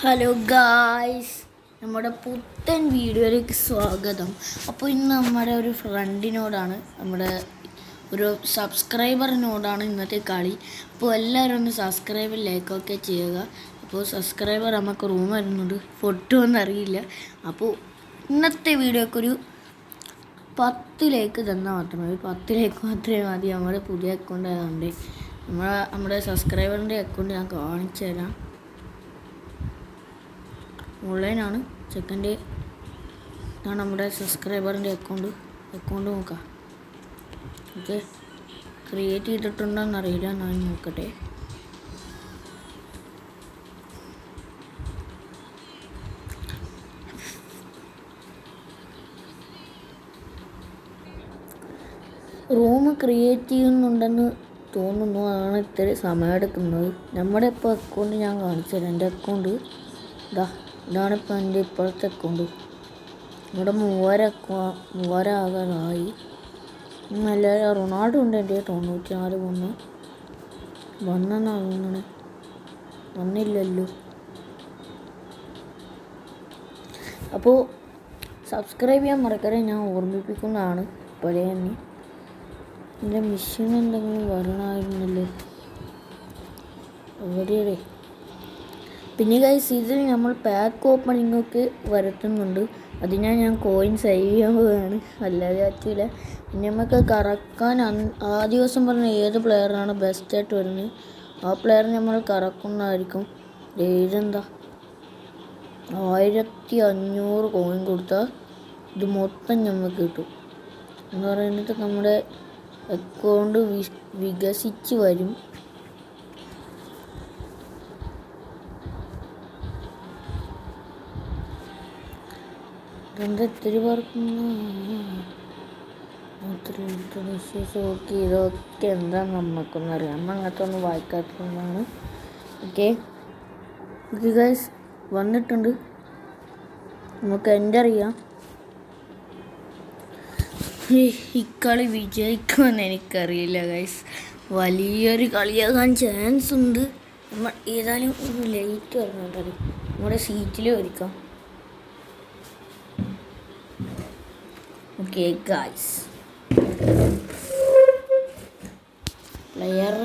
Hello guys, നമ്മുടെ പുത്തൻ വീഡിയോയിലേക്ക് സ്വാഗതം. അപ്പോൾ ഇന്ന് നമ്മുടെ ഒരു ഫ്രണ്ടിനോടാണ്, നമ്മുടെ ഒരു സബ്സ്ക്രൈബറിനോടാണ് ഇന്നത്തെ കളി. അപ്പോൾ എല്ലാവരും ഒന്ന് സബ്സ്ക്രൈബ് ലൈക്കൊക്കെ ചെയ്യുക. അപ്പോൾ സബ്സ്ക്രൈബർ നമുക്ക് റൂം വരുന്നുണ്ട്, പൊട്ടുമെന്നറിയില്ല. അപ്പോൾ ഇന്നത്തെ വീഡിയോക്കൊരു 10 ലൈക്ക് തന്നാൽ മാത്രമേ, 10 ലൈക്ക് മാത്രമേ മതി. നമ്മുടെ പുതിയ അക്കൗണ്ട് ആയതുകൊണ്ട് നമ്മുടെ സബ്സ്ക്രൈബറിൻ്റെ അക്കൗണ്ട് ഞാൻ കാണിച്ചു തരാം. ഓൺലൈനാണ്, സെക്കൻഡ് ഇതാണ് നമ്മുടെ സബ്സ്ക്രൈബറിൻ്റെ അക്കൗണ്ട് നോക്കാം. ഓക്കെ, ക്രിയേറ്റ് ചെയ്തിട്ടുണ്ടോയെന്ന് അറിയില്ല, ഞാൻ നോക്കട്ടെ. റൂം ക്രിയേറ്റ് ചെയ്യുന്നുണ്ടെന്ന് തോന്നുന്നു, അതാണ് ഇത്തിരി സമയമെടുക്കുന്നത്. നമ്മുടെ ഇപ്പോൾ അക്കൗണ്ട് ഞാൻ കാണിച്ചു തരാം. എൻ്റെ അക്കൗണ്ട് ഇതാണിപ്പോൾ എൻ്റെ ഇപ്പോഴത്തെ അക്കൗണ്ട്. ഇവിടെ 3000 ആകാനായി. നല്ല റൊണാൾഡോ ഉണ്ട് എൻ്റെ 94 വന്നെന്നാണ് വന്നില്ലല്ലോ. അപ്പോൾ സബ്സ്ക്രൈബ് ചെയ്യാൻ മറക്കരുത്, ഞാൻ ഓർമ്മിപ്പിക്കുന്നതാണ്. ഇപ്പോഴേ തന്നെ എൻ്റെ മിഷൻ എന്തെങ്കിലും വരണമായിരുന്നല്ലോ എവിടെയേ. പിന്നെ ഗൈസ്, ഇതിൽ നമ്മൾ പാക്ക് ഓപ്പണിങ്ങൊക്കെ വരുത്തുന്നുണ്ട്. അതിനാണ് ഞാൻ കോയിൻ സേവ് ചെയ്യാൻ പോവുകയാണ്, അല്ലാതെ പറ്റില്ല. പിന്നെ നമുക്ക് കറക്കാൻ ആ ദിവസം പറഞ്ഞ ഏത് പ്ലെയറാണ് ബെസ്റ്റായിട്ട് വരുന്നത് ആ പ്ലെയർ നമ്മൾ കറക്കുന്നതായിരിക്കും. ഇതെന്താ 1500 കോയിൻ കൊടുത്താൽ ഇത് മൊത്തം നമുക്ക് കിട്ടും എന്ന് പറയുന്നത്. നമ്മുടെ അക്കൗണ്ട് വികസിച്ച് വരും. ഇത്തിരി പേർക്ക് ഓക്കെ, ഇതൊക്കെ എന്താണെന്ന് നമുക്കൊന്നും അറിയാം. നമ്മൾ അങ്ങനത്തെ ഒന്നും വായിക്കാത്തതാണ്. ഓക്കെ ഗൈസ്, വന്നിട്ടുണ്ട്. നമുക്ക് എൻ്റർ ചെയ്യാം. ഈ കളി വിജയിക്കുമെന്ന് എനിക്കറിയില്ല ഗൈസ്, വലിയൊരു കളിയാകാൻ ചാൻസ് ഉണ്ട്. നമ്മൾ ഏതായാലും ഒരു ലൈറ്റ് പറഞ്ഞിട്ടത് നമ്മുടെ സീറ്റിൽ വരിക്കാം. ഓക്കെ ഗൈസ്, പ്ലെയർ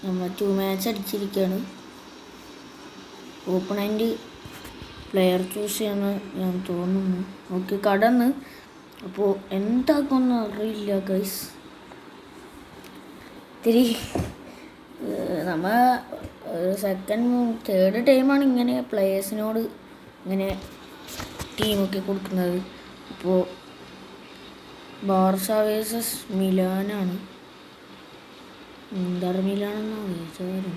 നമ്മൾ 2 മാച്ച് അടിച്ചിരിക്കുകയാണ്. ഓപ്പണൻ്റ് പ്ലെയർ ചൂസ് ചെയ്യാന്ന് ഞാൻ തോന്നുന്നു. ഓക്കെ, കടന്ന്. അപ്പോൾ എന്താക്കൊന്നും അറിയില്ല ഗൈസ്. ഇത്തിരി നമ്മൾ തേർഡ് ടൈമാണ് ഇങ്ങനെ പ്ലെയേഴ്സിനോട് ഇങ്ങനെ ടീമൊക്കെ കൊടുക്കുന്നത്. അപ്പോൾ ബാർസ വേഴ്സസ് മിലാനാണ്. ഇന്റർ മിലാനെന്നാണ് വിചാരം,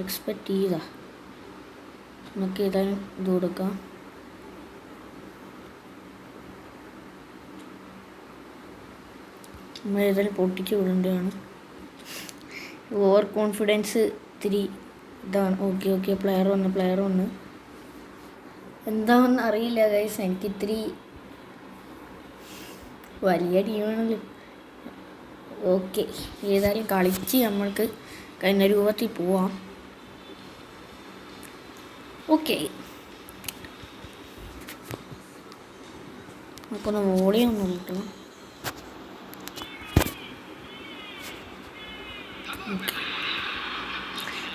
എക്സ്പെക്റ്റ് ചെയ്താ. നമുക്ക് ഏതായാലും ഇത് കൊടുക്കാം. നമ്മൾ ഏതായാലും പൊട്ടിച്ച് വിടേണ്ടതാണ്. ഓവർ കോൺഫിഡൻസ് ഇത്തിരി ഇതാണ്. ഓക്കെ പ്ലെയർ വന്ന് എന്താണെന്ന് അറിയില്ല ഗൈസ്, എനിക്കിത്തിരി വലിയ ടീമാണല്ലോ. ഓക്കെ, ഏതായാലും കളിച്ച് നമ്മൾക്ക് കഴിഞ്ഞ രൂപത്തിൽ പോവാം. ഓക്കെ, നമുക്കൊന്ന് വോളിയൊന്നും കിട്ടണം.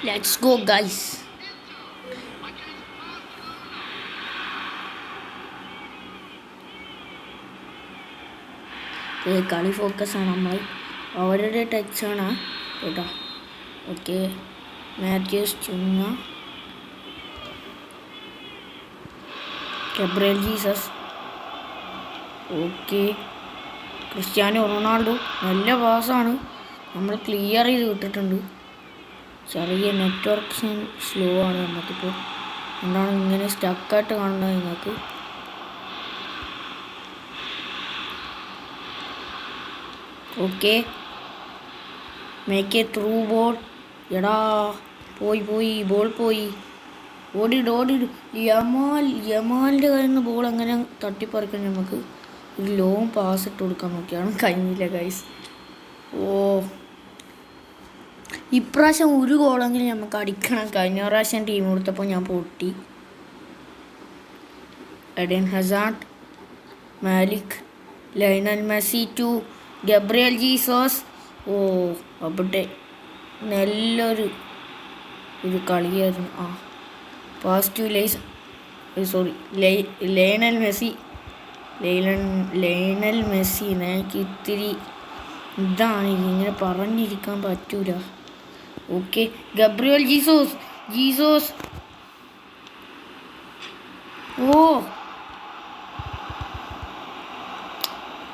Let's go guys. കളി ഫോക്കസാണ് നമ്മൾ, അവരുടെ ടച്ചാണ് കേട്ടോ. Okay, Matheus Cunha, Gabriel Jesus. Okay, Cristiano Ronaldo. നല്ല പാസ്സാണ്, നമ്മൾ ക്ലിയർ ചെയ്ത് വിട്ടിട്ടുണ്ട്. ചെറിയ നെറ്റ്വർക്ക് സ്ലോ ആണ് നമുക്കിപ്പോൾ, എന്താണ് ഇങ്ങനെ സ്റ്റക്കായിട്ട് കാണുന്നത് നിങ്ങൾക്ക്. Okay, make A through ball. എടാ പോയി ബോൾ പോയി. ഓടിയിട്. യമാലിൻ്റെ കയ്യിൽ നിന്ന് ബോൾ എങ്ങനെ തട്ടിപ്പറിക്കാൻ നമുക്ക് ഒരു ലോങ് പാസ് ഇട്ട് കൊടുക്കാൻ നോക്കിയാണ്, കഴിഞ്ഞില്ല ഗൈസ്. ഓ ഇപ്രാവശ്യം ഒരു ഗോളെങ്കിലും നമുക്ക് അടിക്കണം. കഴിഞ്ഞ പ്രാവശ്യം ടീം കൊടുത്തപ്പോൾ ഞാൻ പൊട്ടി. Eden Hazard, Malik, Lionel Messi to Gabriel Jesus. ഓ അവിടെ നല്ലൊരു കളിയായിരുന്നു. Pass to Lionel Messi. Lionel Messi എനിക്ക് ഇത്തിരി ഇതാണ്, ഇങ്ങനെ പറഞ്ഞിരിക്കാൻ പറ്റൂല. Okay, Gabriel Jesus. ഓ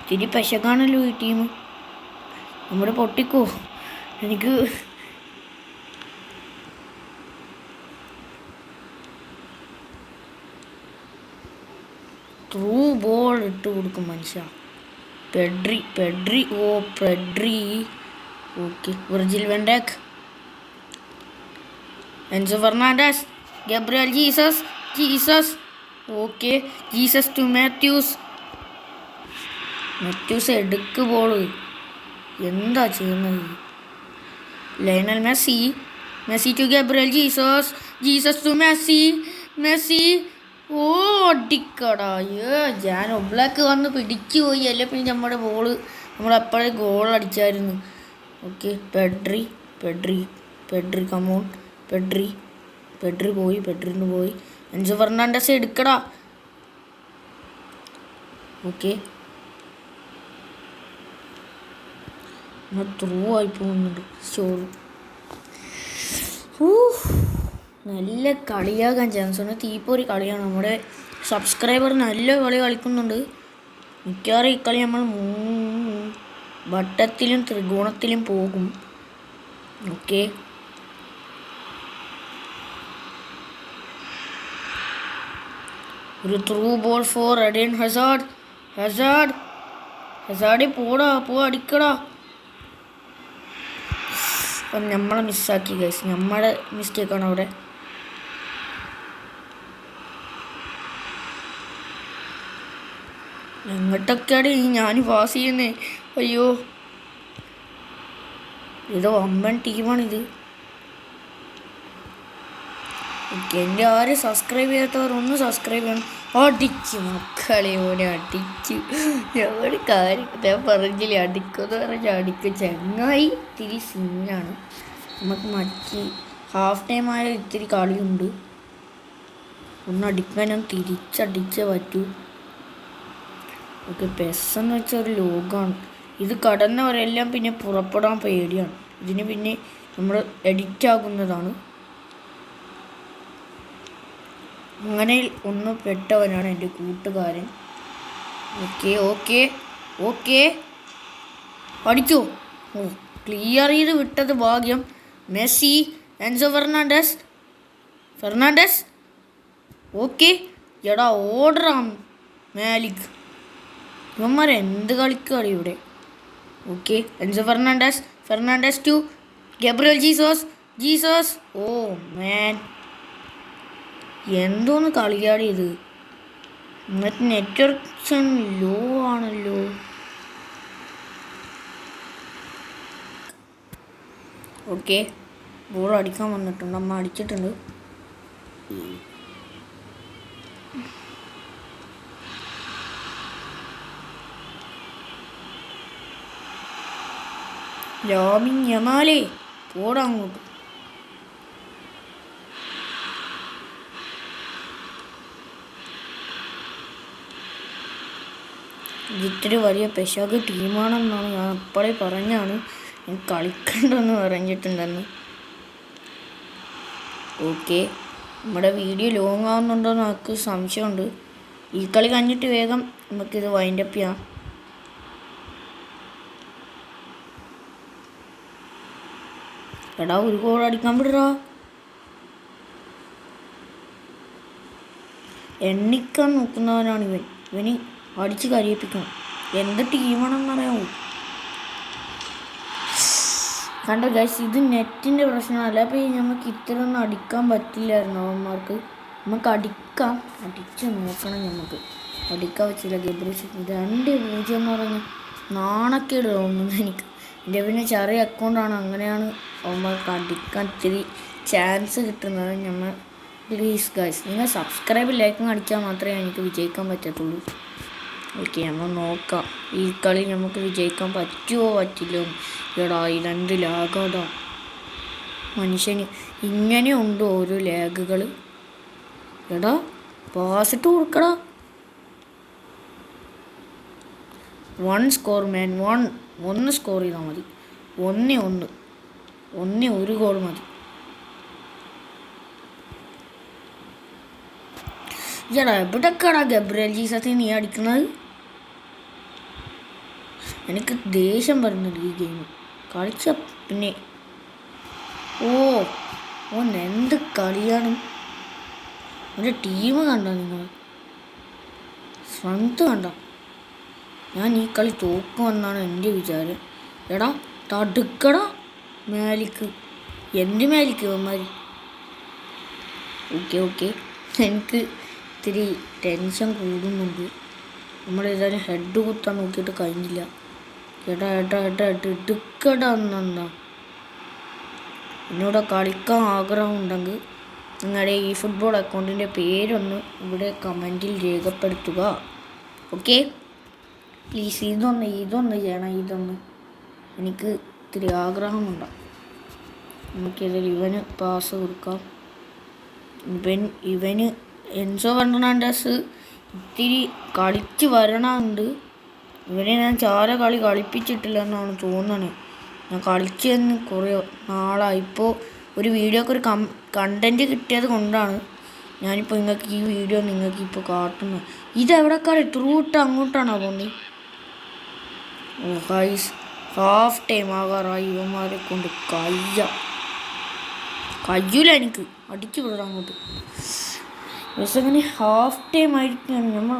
ഇത്തിരി പെശകാണല്ലോ ഈ ടീം. നമ്മുടെ പൊട്ടിക്കോ. എനിക്ക് ത്രൂ ബോൾ ഇട്ട് കൊടുക്കും മനുഷ്യ. Pedri. Okay, Virgil van Dijk, Enzo Fernandez, Gabriel Jesus. Okay, Jesus to Matheus എടുക്ക് ബോള്. എന്താ ചെയ്യുന്നത്? Lionel Messi to Gabriel Jesus to Messi. ഓ അടിക്കടാ. ഞാൻ ഒബ്ലാക്ക് വന്ന് പിടിച്ചു പോയി. അല്ലെ പിന്നെ നമ്മുടെ ബോള് നമ്മളപ്പോഴേ ഗോൾ അടിച്ചായിരുന്നു. Okay, Pedri come on. പെഡ്രി പോയി. എൻസോ ഫെർണാണ്ടസ് എടുക്കടാ. ഓക്കെ, ത്രൂ ആയി പോകുന്നുണ്ട്. നല്ല കളിയാകാൻ ചാൻസ് ഉണ്ട്. തീപ്പൊരു കളിയാണ്. നമ്മുടെ സബ്സ്ക്രൈബർ നല്ല കളി കളിക്കുന്നുണ്ട്. മിക്കവാറും ഈ കളി നമ്മൾ വട്ടത്തിലും ത്രികോണത്തിലും പോകും. ഓക്കെ, ഒരു through ball for Eden Hazard പോ അടിക്കടാ. അപ്പം നമ്മളെ മിസ്സാക്കി ഗൈസ്. നമ്മുടെ മിസ്റ്റേക്കാണ് അവിടെ. എങ്ങോട്ടൊക്കെയാണ് ഞാൻ പാസ് ചെയ്യുന്നേ? അയ്യോ, ഇത് വമ്പൻ ടീമാണിത്. എൻ്റെ ആരും സബ്സ്ക്രൈബ് ചെയ്യാത്തവർ ഒന്ന് സബ്സ്ക്രൈബ് ചെയ്യണം. അടിച്ചു മക്കളെ, ഓനെ അടിച്ചു. ഞാൻ കാര്യം ഞാൻ പറഞ്ഞില്ലേ, അടിക്കുമെന്ന് പറഞ്ഞാൽ അടിക്കും. ചങ്ങായി ഇത്തിരി സീനാണ്. നമുക്ക് ഹാഫ് ടൈമായ ഇത്തിരി കളിയുണ്ട്. ഒന്ന് അടിക്കാൻ ഞാൻ തിരിച്ചടിച്ചേ പറ്റൂ. ഓക്കെ, പെസ്സെന്ന് വെച്ചാൽ ഒരു ലോകമാണ്. ഇത് കടന്നവരെല്ലാം പിന്നെ പുറപ്പെടാൻ പേടിയാണ്. ഇതിന് പിന്നെ നമ്മൾ എഡിറ്റ് ആകുന്നതാണ്. അങ്ങനെ ഒന്ന് പെട്ടവനാണ് എൻ്റെ കൂട്ടുകാരൻ. ഓക്കെ അടിച്ചോ. ഓ, ക്ലിയർ ചെയ്ത് വിട്ടത് ഭാഗ്യം. Messi, Enzo Fernandez. ഓക്കെ, എടാ ഓർഡറാം മാലിക്. ഇവന്മാർ എന്ത് കളിക്കാണ് ഇവിടെ. Okay, Enzo Fernandez to Gabriel Jesus. Oh man, എന്തോന്ന് കളിയാടിയത്. എന്നിട്ട് നെറ്റ്വർക്ക് ലോ ആണല്ലോ. ഓക്കെ, ബോൾ അടിക്കാൻ വന്നിട്ടുണ്ട്. അമ്മ അടിച്ചിട്ടുണ്ട്. ലാമിൻ യമാലേ പോടാ അങ്ങോട്ട്. ഇത്തിരി വലിയ പെശക് ടീമാണെന്നാണ് ഞാൻ അപ്പോഴേ പറഞ്ഞാണ്. കളിക്കണ്ടെന്ന് പറഞ്ഞിട്ടുണ്ടെന്ന്. ഓക്കെ, നമ്മുടെ വീഡിയോ ലോങ് ആവുന്നുണ്ടോയെന്ന് നമുക്ക് സംശയമുണ്ട്. ഈ കളി കഴിഞ്ഞിട്ട് വേഗം നമുക്കിത് വൈൻഡപ്പ് ചെയ്യാം. എടാ ഒരു ഗോൾ അടിക്കാൻ വിടറാ. എണ്ണിക്കാൻ നോക്കുന്നവനാണ് ഇവന് അടിച്ച് കരിയിപ്പിക്കണം. എന്ത് ടീമാണെന്നറിയാമോ? കണ്ടോ ഗൈസ്, ഇത് നെറ്റിൻ്റെ പ്രശ്നമല്ല. അപ്പോൾ നമുക്ക് ഇത്രയൊന്നും അടിക്കാൻ പറ്റില്ലായിരുന്നു അവന്മാർക്ക്. നമുക്ക് അടിച്ച് നോക്കണം. നമുക്ക് അടിക്കാൻ പറ്റില്ല. ഗബ്രിയൽ 2-0 എന്ന് പറഞ്ഞാൽ നാണക്കേട് തോന്നുന്നത് എനിക്ക്. എൻ്റെ പിന്നെ ചെറിയ അക്കൗണ്ടാണ്, അങ്ങനെയാണ് അവന്മാർക്ക് അടിക്കാൻ ഇത്തിരി ചാൻസ് കിട്ടുന്നത്. നമ്മൾ പ്ലീസ് ഗൈസ് നിങ്ങൾ സബ്സ്ക്രൈബ് ലൈക്കും അടിച്ചാൽ മാത്രമേ എനിക്ക് വിജയിക്കാൻ പറ്റത്തുള്ളൂ. ഓക്കെ, നമ്മൾ നോക്കാം ഈ കളി നമുക്ക് വിജയിക്കാൻ പറ്റുമോ പറ്റില്ലോ. എടാ ഈ 2 ലാഗാടാ മനുഷ്യന്. ഇങ്ങനെയുണ്ട് ഓരോ ലാഗുകൾ. എടാ പാസിട്ട് കൊടുക്കടാ. 1 സ്കോർ മാൻ. 1 സ്കോർ ചെയ്താൽ മതി. 1 ഗോൾ മതി. എടാ എവിടെക്കാടാ ഗബ്രിയേൽ ജീസസ് നീ അടിക്കുന്നത്? എനിക്ക് ദേഷ്യം വരുന്നുണ്ട് ഈ ഗെയിം കളിച്ച പിന്നെ. എന്ത് കളിയാണ്. എൻ്റെ ടീം കണ്ടോ നിങ്ങൾ? സ്ട്രെങ്ത് കണ്ടോ? ഞാൻ ഈ കളി തോക്കുമെന്നാണ് എൻ്റെ വിചാരം. എടാ തടുക്കടാ മാലിക്ക്. എന്ത് മാലിക്ക് അവന്മാർ? ഓക്കെ എനിക്ക് ഇത്തിരി ടെൻഷൻ കൂടുന്നുണ്ട്. നമ്മളേതായാലും ഹെഡ് കുത്താൻ നോക്കിയിട്ട് കഴിഞ്ഞില്ല. എടാ എടുക്കടാ എന്നെന്താ. എന്നോട് കളിക്കാൻ ആഗ്രഹമുണ്ടെങ്കിൽ നിങ്ങളുടെ ഈ ഫുട്ബോൾ അക്കൗണ്ടിൻ്റെ പേരൊന്ന് ഇവിടെ കമൻറ്റിൽ രേഖപ്പെടുത്തുക. Okay please. ഇതൊന്ന് ചെയ്യണം. എനിക്ക് ഇത്തിരി ആഗ്രഹമുണ്ടാകും. നമുക്കിതിൽ ഇവന് പാസ് കൊടുക്കാം. ഇവന് എൻസോ ഫെർണാണ്ടസ് ഇത്തിരി കളിച്ച് വരണമുണ്ട്. ഇവനെ ഞാൻ ചാര കളി കളിപ്പിച്ചിട്ടില്ല എന്നാണ് തോന്നണത്. ഞാൻ കളിച്ചതെന്ന് കുറേ നാളായി. ഇപ്പോൾ ഒരു വീഡിയോക്ക് ഒരു കണ്ടൻറ്റ് കിട്ടിയത് കൊണ്ടാണ് ഞാനിപ്പോൾ നിങ്ങൾക്ക് ഈ വീഡിയോ ഇപ്പോൾ കാട്ടുന്നത്. ഇതെവിടെക്കാട് ത്രൂട്ട് അങ്ങോട്ടാണോ പോകുന്നത്? ഗൈസ് ഹാഫ് ടൈം ആകാറായി. ഇവന്മാരെ കൊണ്ട് കഴിയൂല എനിക്ക്. അടിച്ചു വിടാം അങ്ങോട്ട്. പക്ഷെ അങ്ങനെ ഹാഫ് ടൈം ആയിരിക്കുകയാണ്. നമ്മൾ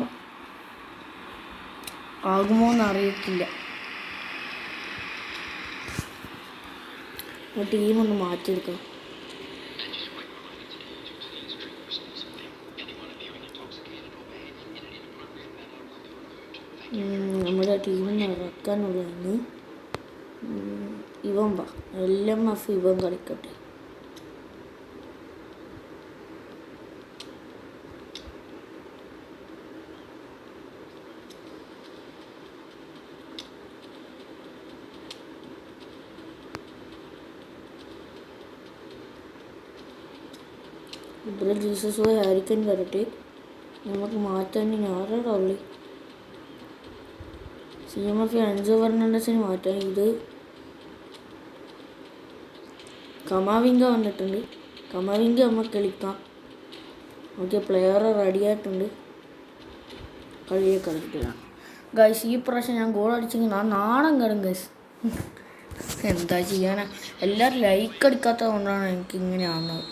ആകുമോ എന്ന് അറിയത്തില്ല. ടീമൊന്ന് മാറ്റിയെടുക്കണം. നമ്മുടെ ടീമിനെ ഇറക്കാനുള്ളതാണ്. ഇവൻ LMF ഇവൻ കളിക്കട്ടെ. ഇവിടെ ജീസസ് പോയി ഹാരിക്കൻ വരട്ടെ. നമുക്ക് മാറ്റാൻ ആരാടാ ഉള്ളി? CMF എൻസോ ഫെർണാണ്ടസിന് മാറ്റാൻ. ഇത് കമാവിങ്ക വന്നിട്ടുണ്ട്. കമാവിങ്ക നമുക്ക് കളിക്കാം. ഓക്കെ പ്ലെയർ റെഡി ആയിട്ടുണ്ട്. കളിക്കണം ഗൈസ്. ഈ പ്രാവശ്യം ഞാൻ ഗോൾ അടിച്ചെങ്കിൽ ഞാൻ നാണം കടും ഗൈസ്. എന്താ ചെയ്യാനാ? എല്ലാവരും ലൈക്ക് അടിക്കാത്തത് കൊണ്ടാണ് എനിക്കിങ്ങനെയാവുന്നത്.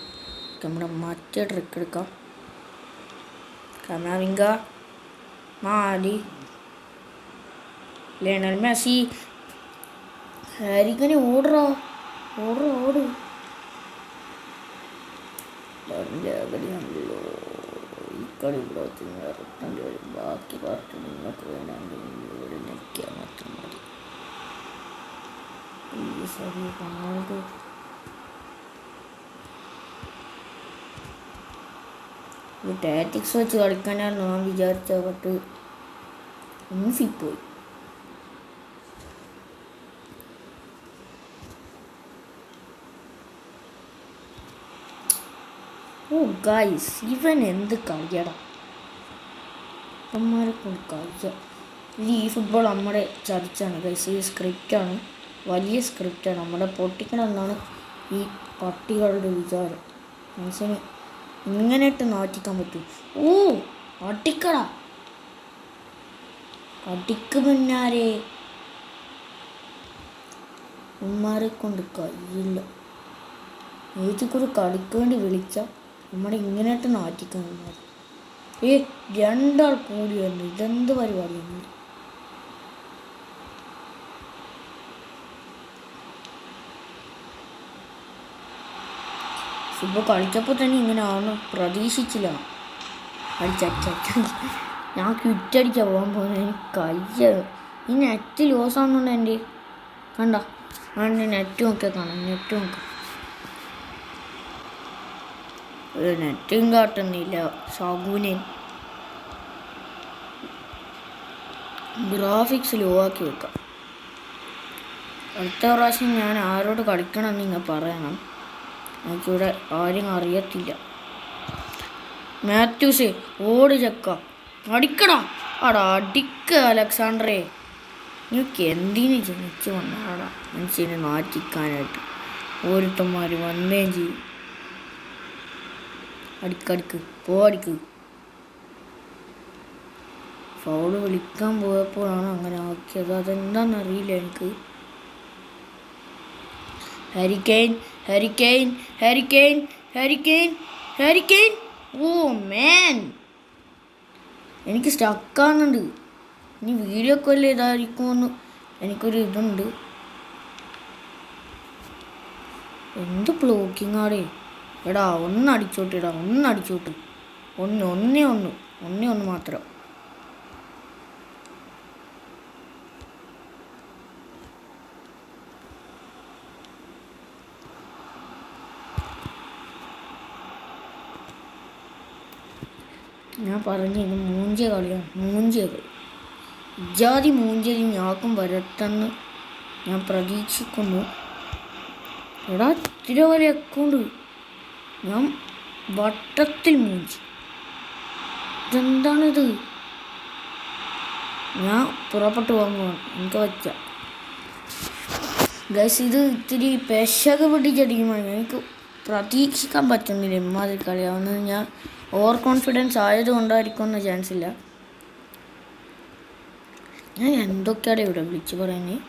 നമ്മുടെ മറ്റേ ട്രിക്ക് എടുക്കാം. കമാവിങ്ക, മാലി, ലയണൽ മെസ്സി, ഹാരിക്കനെ ഓട്. കളിയാണല്ലോ ഈ കളി. ഇവിടെ ഇറക്കേണ്ടി വരും. ബാക്കി പാർട്ടി നിങ്ങൾക്ക് വേണമെങ്കിൽ ഇവിടെ നിൽക്കാൻ മാത്രം മതി. ഈ സരി കാണാതെ ടാറ്റിക്സ് വെച്ച് കളിക്കാനാണ് ഞാൻ വിചാരിച്ച. ബട്ട് പോയി. ഗൈസ് ഇവൻ എന്ത് കളിയടാ. അമ്മമാരെ കൊണ്ട് കളിക്കുക. ഈ ഫുട്ബോൾ നമ്മുടെ ചർച്ചാണ് ഗൈസ്. ഈ സ്ക്രിപ്റ്റാണ്, വലിയ സ്ക്രിപ്റ്റാണ്. നമ്മുടെ പൊട്ടിക്കണമെന്നാണ് ഈ പട്ടികളുടെ വിചാരം. മനുഷ്യന് ഇങ്ങനെ ഇട്ട് നാട്ടിക്കാൻ പറ്റും. അടിക്കടാ. അടിക്ക് പിന്നാരെ. ഉമ്മാരെ കൊണ്ട് കഴിയില്ല. ഏതൊക്കെ കളിക്ക് വേണ്ടി വിളിച്ചാൽ നമ്മുടെ ഇങ്ങനെ ഇട്ട് നാട്ടിക്കാൻ. രണ്ടാൾ കൂടി വന്നു. ഇതെന്ത് പരിപാടിയാണ്? ഫുട്ബോൾ കളിച്ചപ്പോൾ തന്നെ ഇങ്ങനെ ആവണം പ്രതീക്ഷിച്ചില്ല. ഞാൻ ക്വിറ്റടിക്കാൻ പോകാൻ പോകുന്നത്. എനിക്ക് ഈ നെറ്റ് ലോസ് ആവുന്നുണ്ട് എൻ്റെ. കണ്ട അവൻ്റെ നെറ്റ് നോക്കിയാൽ കാണാം. നെറ്റ് നോക്കാം. നെറ്റും കാട്ടുന്നില്ല. ശകുനൻ ഗ്രാഫിക്സ് ലോ ആക്കി വെക്കാം. അടുത്ത പ്രാവശ്യം ഞാൻ ആരോട് കളിക്കണം എന്ന് നിങ്ങൾ പറയണം. എനിക്കിവിടെ ആരും അറിയത്തില്ല. മാത്യൂസേ ഓട് ചക്ക അടിക്കണം. ആടാ അടിക്ക അലക്സാണ്ടറെ. നിങ്ങൾക്ക് എന്തിനു ജനിച്ചു വന്നാടാ മനുഷ്യനെ നാറ്റിക്കാനായിട്ട്. ഓരോരുത്തന്മാർ വന്നേം ചെയ്യും. അടിക്കടിക്ക് അടിക്ക്. ഫൗള് വിളിക്കാൻ പോയപ്പോഴാണ് അങ്ങനെ ആക്കിയത്. അതെന്താണെന്നറിയില്ല എനിക്ക്. Harry Kane Harry Kane Harry Kane Harry Kane Harry Kane. Oh man, എനിക്ക് സ്റ്റക്കാകുന്നുണ്ട്. ഇനി വീഡിയോ കോൾ ഇതായിരിക്കുമെന്ന് എനിക്കൊരു ഇതുണ്ട്. എന്ത് ബ്ലോക്കിംഗ് ആടേ. എടാ ഒന്നടിച്ചോട്ടിടാ, ഒന്നടിച്ചോട്ട്. ഒന്നേ ഒന്ന് മാത്രം. ഞാൻ പറഞ്ഞു ഇത് മൂഞ്ചിയ കളിയാണ്. മൂഞ്ചിയ കളി. ജാതി മൂഞ്ചലി ഞാക്കും വരട്ടെന്ന് ഞാൻ പ്രതീക്ഷിക്കുന്നു. എടാ ഇത്തിരി വലിയ അക്കൗണ്ട്. ഞാൻ വട്ടത്തിൽ മൂഞ്ചി. ഇതെന്താണിത്? ഞാൻ പുറപ്പെട്ടു പോകാൻ എനിക്ക് വച്ച ഗൈസ്. ഇത് ഇത്തിരി പെശക പിടിച്ച ടീമാണ്. എനിക്ക് പ്രതീക്ഷിക്കാൻ പറ്റുന്നില്ല ഇമ്മാതിരി കളിയാവുന്നത്. ഞാൻ ഓവർ കോൺഫിഡൻസ് ആയതുകൊണ്ടായിരിക്കുമെന്ന് ചാൻസ് ഇല്ല. ഞാൻ എന്തൊക്കെയാണ് ഇവിടെ വിളിച്ച് പറയുന്നത്.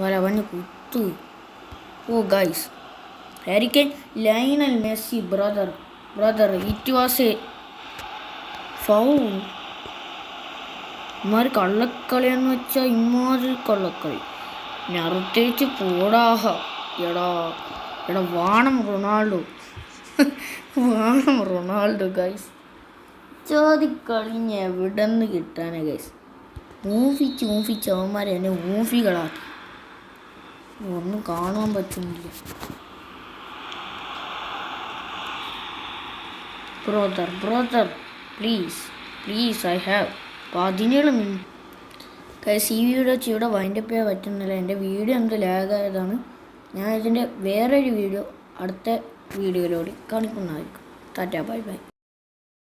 വരവന് കുത്തു. Oh guys, Harry Kane Lionel Messi brother it was a foul. ഇമാതിരി കള്ളക്കളിയെന്ന് വെച്ചാൽ ഇമാതിരി കള്ളക്കളി. ഞറുത്തേച്ച് പോടാഹ. എടാ വാണം റൊണാൾഡോ ഗൈസ്. ചോദിക്കളി എവിടെ നിന്ന് കിട്ടാനാ ഗൈസ്. ഊഫിച്ച് അവന്മാരെ എന്നെ ഊഫികളാക്കി. ഒന്നും കാണാൻ പറ്റുന്നില്ല. Brother please I have 17 minute. Guys ഈ വീഡിയോ ഇവിടെ വൈൻഡപ്പ് ചെയ്യാൻ പറ്റുന്നില്ല. എൻ്റെ വീഡിയോ എന്ത് ലാഗായതാണ്. ഞാൻ ഇതിൻ്റെ വേറൊരു വീഡിയോ അടുത്ത വീഡിയോയിലൂടെ കാണിക്കുന്നതായിരിക്കും. Tata bye.